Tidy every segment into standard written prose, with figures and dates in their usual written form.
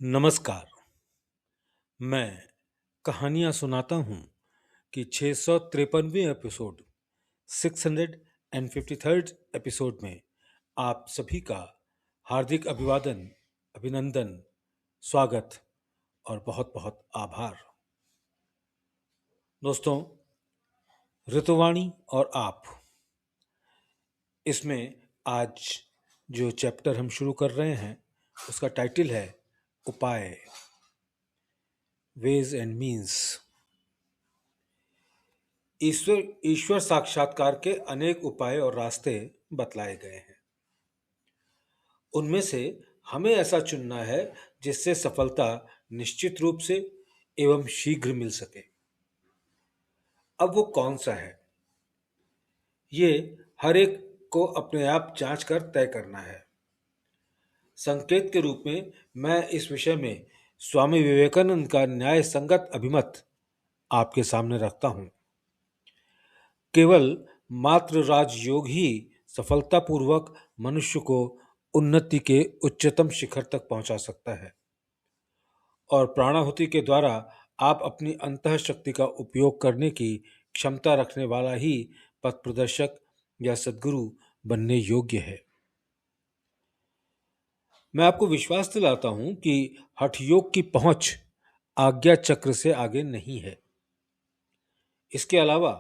नमस्कार। मैं कहानियाँ सुनाता हूँ कि 653वें एपिसोड 653rd एपिसोड में आप सभी का हार्दिक अभिवादन, अभिनंदन, स्वागत और बहुत बहुत आभार। दोस्तों, ऋतुवाणी और आप, इसमें आज जो चैप्टर हम शुरू कर रहे हैं उसका टाइटल है उपाय, वेज एंड मीन्स। ईश्वर साक्षात्कार के अनेक उपाय और रास्ते बतलाए गए हैं। उनमें से हमें ऐसा चुनना है जिससे सफलता निश्चित रूप से एवं शीघ्र मिल सके। अब वो कौन सा है, ये हर एक को अपने आप जांच कर तय करना है। संकेत के रूप में मैं इस विषय में स्वामी विवेकानंद का न्याय संगत अभिमत आपके सामने रखता हूं। केवल मात्र राजयोग ही सफलतापूर्वक मनुष्य को उन्नति के उच्चतम शिखर तक पहुंचा सकता है और प्राणाहुति के द्वारा आप अपनी अंतः शक्ति का उपयोग करने की क्षमता रखने वाला ही पथ प्रदर्शक या सद्गुरु बनने योग्य है। मैं आपको विश्वास दिलाता हूं कि हठयोग की पहुंच आज्ञा चक्र से आगे नहीं है। इसके अलावा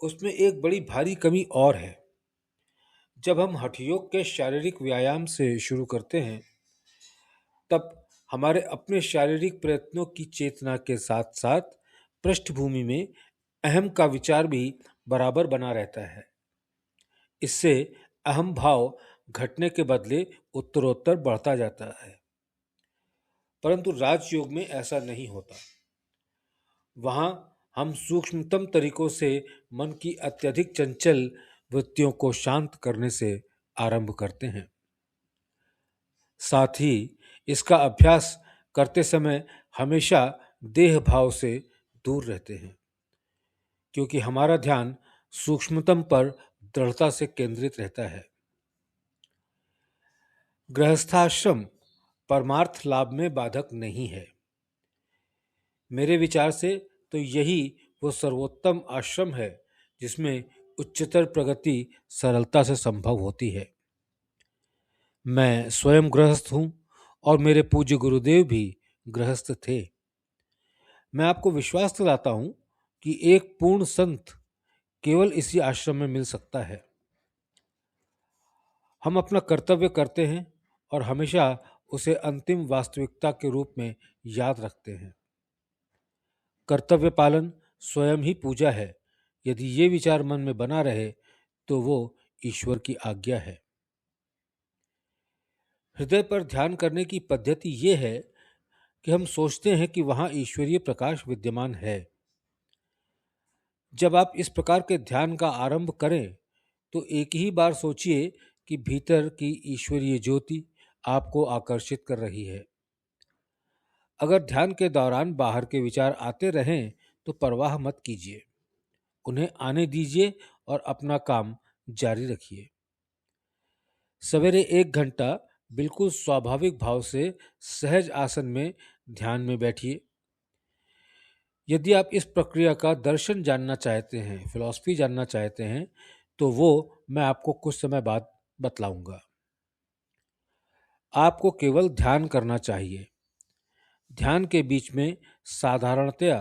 उसमें एक बड़ी भारी कमी और है। जब हम हठयोग के शारीरिक व्यायाम से शुरू करते हैं तब हमारे अपने शारीरिक प्रयत्नों की चेतना के साथ साथ पृष्ठभूमि में अहम का विचार भी बराबर बना रहता है। इससे अहम भाव घटने के बदले उत्तरोत्तर बढ़ता जाता है, परंतु राजयोग में ऐसा नहीं होता। वहां हम सूक्ष्मतम तरीकों से मन की अत्यधिक चंचल वृत्तियों को शांत करने से आरंभ करते हैं। साथ ही इसका अभ्यास करते समय हमेशा देह भाव से दूर रहते हैं, क्योंकि हमारा ध्यान सूक्ष्मतम पर दृढ़ता से केंद्रित रहता है। गृहस्थाश्रम परमार्थ लाभ में बाधक नहीं है। मेरे विचार से तो यही वो सर्वोत्तम आश्रम है जिसमें उच्चतर प्रगति सरलता से संभव होती है। मैं स्वयं गृहस्थ हूं और मेरे पूज्य गुरुदेव भी गृहस्थ थे। मैं आपको विश्वास दिलाता हूं कि एक पूर्ण संत केवल इसी आश्रम में मिल सकता है। हम अपना कर्तव्य करते हैं और हमेशा उसे अंतिम वास्तविकता के रूप में याद रखते हैं। कर्तव्य पालन स्वयं ही पूजा है। यदि ये विचार मन में बना रहे तो वो ईश्वर की आज्ञा है। हृदय पर ध्यान करने की पद्धति ये है कि हम सोचते हैं कि वहां ईश्वरीय प्रकाश विद्यमान है। जब आप इस प्रकार के ध्यान का आरंभ करें तो एक ही बार सोचिए कि भीतर की ईश्वरीय ज्योति आपको आकर्षित कर रही है। अगर ध्यान के दौरान बाहर के विचार आते रहें तो परवाह मत कीजिए, उन्हें आने दीजिए और अपना काम जारी रखिए। सवेरे 1 घंटा बिल्कुल स्वाभाविक भाव से सहज आसन में ध्यान में बैठिए। यदि आप इस प्रक्रिया का दर्शन जानना चाहते हैं, फिलॉसफी जानना चाहते हैं, तो वो मैं आपको कुछ समय बाद बतलाऊंगा। आपको केवल ध्यान करना चाहिए। ध्यान के बीच में साधारणतया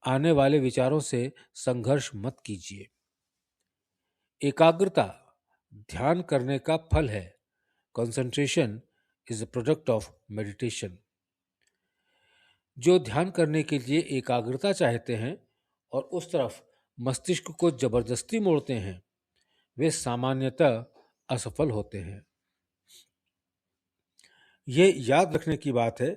आने वाले विचारों से संघर्ष मत कीजिए। एकाग्रता ध्यान करने का फल है। Concentration is a product of meditation. जो ध्यान करने के लिए एकाग्रता चाहते हैं और उस तरफ मस्तिष्क को जबरदस्ती मोड़ते हैं, वे सामान्यतः असफल होते हैं। ये याद रखने की बात है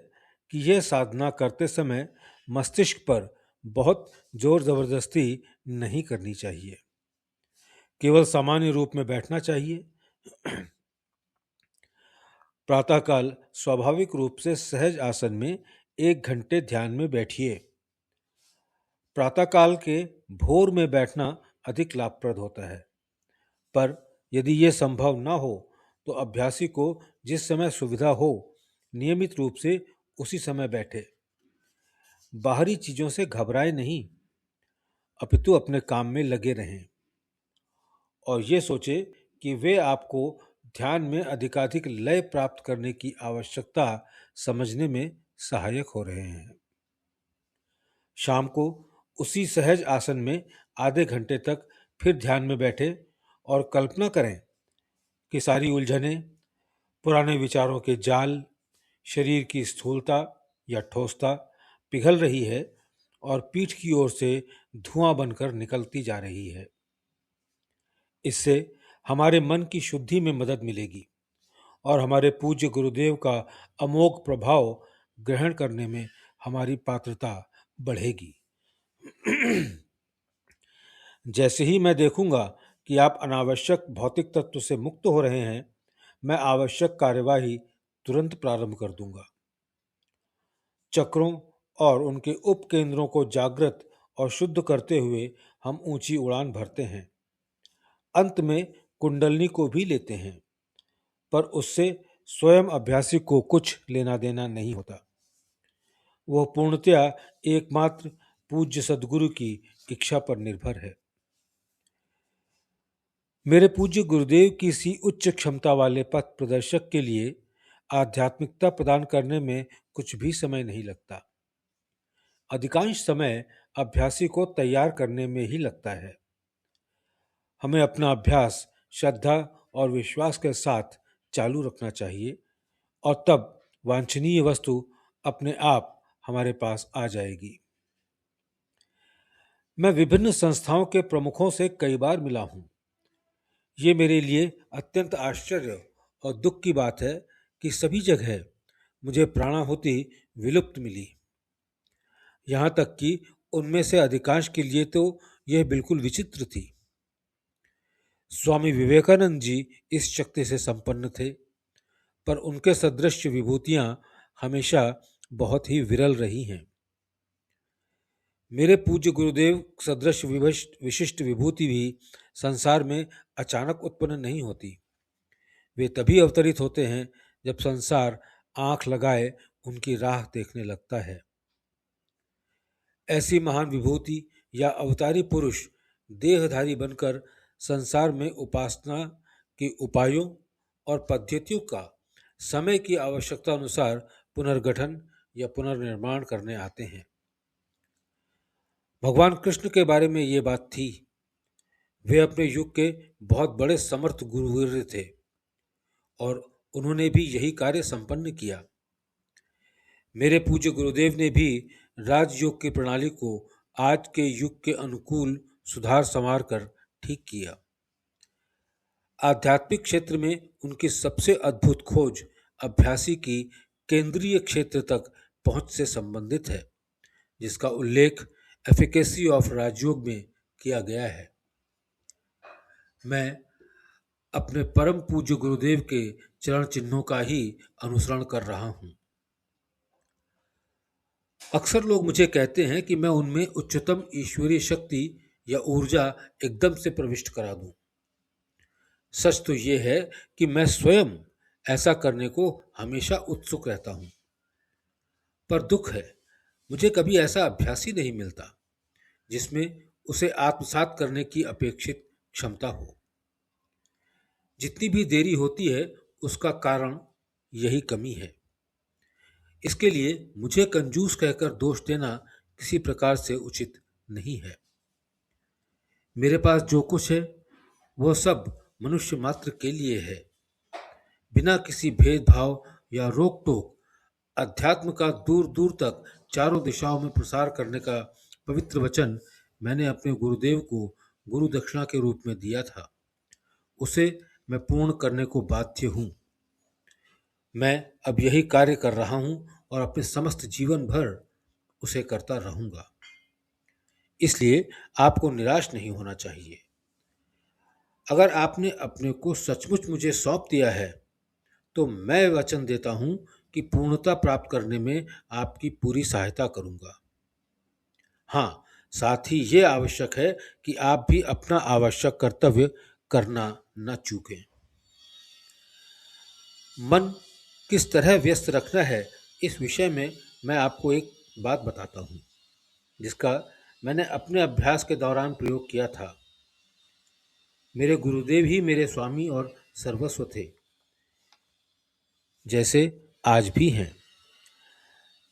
कि यह साधना करते समय मस्तिष्क पर बहुत जोर जबरदस्ती नहीं करनी चाहिए। केवल सामान्य रूप में बैठना चाहिए। प्रातःकाल स्वाभाविक रूप से सहज आसन में 1 घंटे ध्यान में बैठिए। प्रातःकाल के भोर में बैठना अधिक लाभप्रद होता है, पर यदि यह संभव ना हो तो अभ्यासी को जिस समय सुविधा हो नियमित रूप से उसी समय बैठे, बाहरी चीजों से घबराए नहीं, अपितु अपने काम में लगे रहें और ये सोचे कि वे आपको ध्यान में अधिकाधिक लय प्राप्त करने की आवश्यकता समझने में सहायक हो रहे हैं। शाम को उसी सहज आसन में आधे घंटे तक फिर ध्यान में बैठे और कल्पना करें कि सारी उलझनें, पुराने विचारों के जाल, शरीर की स्थूलता या ठोसता पिघल रही है और पीठ की ओर से धुआं बनकर निकलती जा रही है। इससे हमारे मन की शुद्धि में मदद मिलेगी और हमारे पूज्य गुरुदेव का अमोघ प्रभाव ग्रहण करने में हमारी पात्रता बढ़ेगी। जैसे ही मैं देखूंगा कि आप अनावश्यक भौतिक तत्व से मुक्त हो रहे हैं, मैं आवश्यक कार्यवाही तुरंत प्रारंभ कर दूंगा। चक्रों और उनके उपकेंद्रों को जागृत और शुद्ध करते हुए हम ऊंची उड़ान भरते हैं। अंत में कुंडलनी को भी लेते हैं, पर उससे स्वयं अभ्यासी को कुछ लेना देना नहीं होता। वह पूर्णतया एकमात्र पूज्य सद्गुरु की इच्छा पर निर्भर है। मेरे पूज्य गुरुदेव की सी उच्च क्षमता वाले पथ प्रदर्शक के लिए आध्यात्मिकता प्रदान करने में कुछ भी समय नहीं लगता। अधिकांश समय अभ्यासी को तैयार करने में ही लगता है। हमें अपना अभ्यास श्रद्धा और विश्वास के साथ चालू रखना चाहिए और तब वांछनीय वस्तु अपने आप हमारे पास आ जाएगी। मैं विभिन्न संस्थाओं के प्रमुखों से कई बार मिला हूं। ये मेरे लिए अत्यंत आश्चर्य और दुख की बात है कि सभी जगह मुझे प्राणाहुति विलुप्त मिली। यहाँ तक कि उनमें से अधिकांश के लिए तो यह बिल्कुल विचित्र थी। स्वामी विवेकानंद जी इस शक्ति से संपन्न थे, पर उनके सदृश विभूतियां हमेशा बहुत ही विरल रही हैं। मेरे पूज्य गुरुदेव सदृश विशिष्ट विभूति भी संसार में अचानक उत्पन्न नहीं होती। वे तभी अवतरित होते हैं जब संसार आंख लगाए उनकी राह देखने लगता है। ऐसी महान विभूति या अवतारी पुरुष देहधारी बनकर संसार में उपासना के उपायों और पद्धतियों का समय की आवश्यकता अनुसार पुनर्गठन या पुनर्निर्माण करने आते हैं। भगवान कृष्ण के बारे में ये बात थी। वे अपने युग के बहुत बड़े समर्थ गुरुवीर थे और उन्होंने भी यही कार्य संपन्न किया। मेरे पूज्य गुरुदेव ने भी राजयोग की प्रणाली को आज के युग के अनुकूल सुधार संवार कर ठीक किया। आध्यात्मिक क्षेत्र में उनकी सबसे अद्भुत खोज अभ्यासी की केंद्रीय क्षेत्र तक पहुंच से संबंधित है, जिसका उल्लेख एफिकेसी ऑफ राजयोग में किया गया है। मैं अपने परम पूज्य गुरुदेव के चरण चिन्हों का ही अनुसरण कर रहा हूं। अक्सर लोग मुझे कहते हैं कि मैं उनमें उच्चतम ईश्वरीय शक्ति या ऊर्जा एकदम से प्रविष्ट करा दूं। सच तो यह है कि मैं स्वयं ऐसा करने को हमेशा उत्सुक रहता हूं, पर दुख है, मुझे कभी ऐसा अभ्यास ही नहीं मिलता जिसमें उसे आत्मसात करने की अपेक्षित क्षमता हो। जितनी भी देरी होती है उसका कारण यही कमी है। इसके लिए मुझे कंजूस कहकर दोष देना किसी प्रकार से उचित नहीं है। मेरे पास जो कुछ है वह सब मनुष्य मात्र के लिए है। बिना किसी भेदभाव या रोक टोक अध्यात्म का दूर दूर तक चारों दिशाओं में प्रसार करने का पवित्र वचन मैंने अपने गुरुदेव को गुरु दक्षिणा के रूप में दिया था। उसे मैं पूर्ण करने को बाध्य हूं। मैं अब यही कार्य कर रहा हूं और अपने समस्त जीवन भर उसे करता रहूंगा। इसलिए आपको निराश नहीं होना चाहिए। अगर आपने अपने को सचमुच मुझे सौंप दिया है तो मैं वचन देता हूं कि पूर्णता प्राप्त करने में आपकी पूरी सहायता करूंगा। हाँ, साथ ही ये आवश्यक है कि आप भी अपना आवश्यक कर्तव्य करना न चूकें। मन किस तरह व्यस्त रखना है इस विषय में मैं आपको एक बात बताता हूँ जिसका मैंने अपने अभ्यास के दौरान प्रयोग किया था। मेरे गुरुदेव ही मेरे स्वामी और सर्वस्व थे, जैसे आज भी हैं।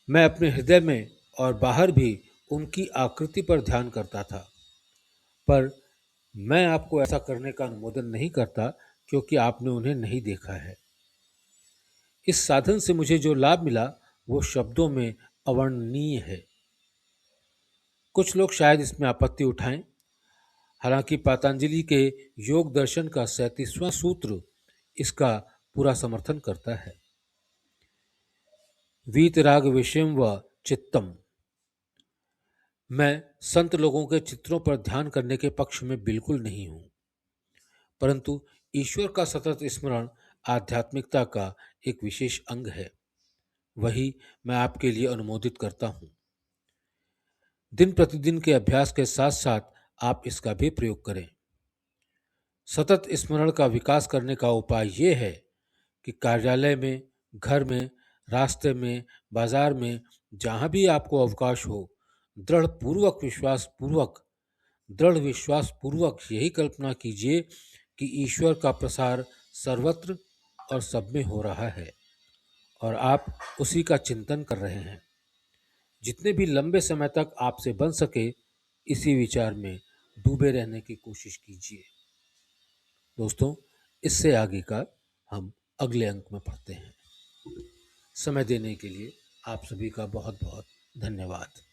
मैं अपने हृदय में और बाहर भी उनकी आकृति पर ध्यान करता था, पर मैं आपको ऐसा करने का अनुमोदन नहीं करता क्योंकि आपने उन्हें नहीं देखा है। इस साधन से मुझे जो लाभ मिला वो शब्दों में अवर्णनीय है। कुछ लोग शायद इसमें आपत्ति उठाएं, हालांकि पतंजलि के योग दर्शन का 37वां सूत्र इसका पूरा समर्थन करता है। वीतराग विषयम व चित्तम। मैं संत लोगों के चित्रों पर ध्यान करने के पक्ष में बिल्कुल नहीं हूं, परंतु ईश्वर का सतत स्मरण आध्यात्मिकता का एक विशेष अंग है। वही मैं आपके लिए अनुमोदित करता हूं। दिन प्रतिदिन के अभ्यास के साथ साथ आप इसका भी प्रयोग करें। सतत स्मरण का विकास करने का उपाय ये है कि कार्यालय में, घर में, रास्ते में, बाजार में, जहां भी आपको अवकाश हो, दृढ़ विश्वास पूर्वक यही कल्पना कीजिए कि ईश्वर का प्रसार सर्वत्र और सब में हो रहा है और आप उसी का चिंतन कर रहे हैं। जितने भी लंबे समय तक आपसे बन सके, इसी विचार में डूबे रहने की कोशिश कीजिए। दोस्तों, इससे आगे का हम अगले अंक में पढ़ते हैं। समय देने के लिए आप सभी का बहुत बहुत धन्यवाद।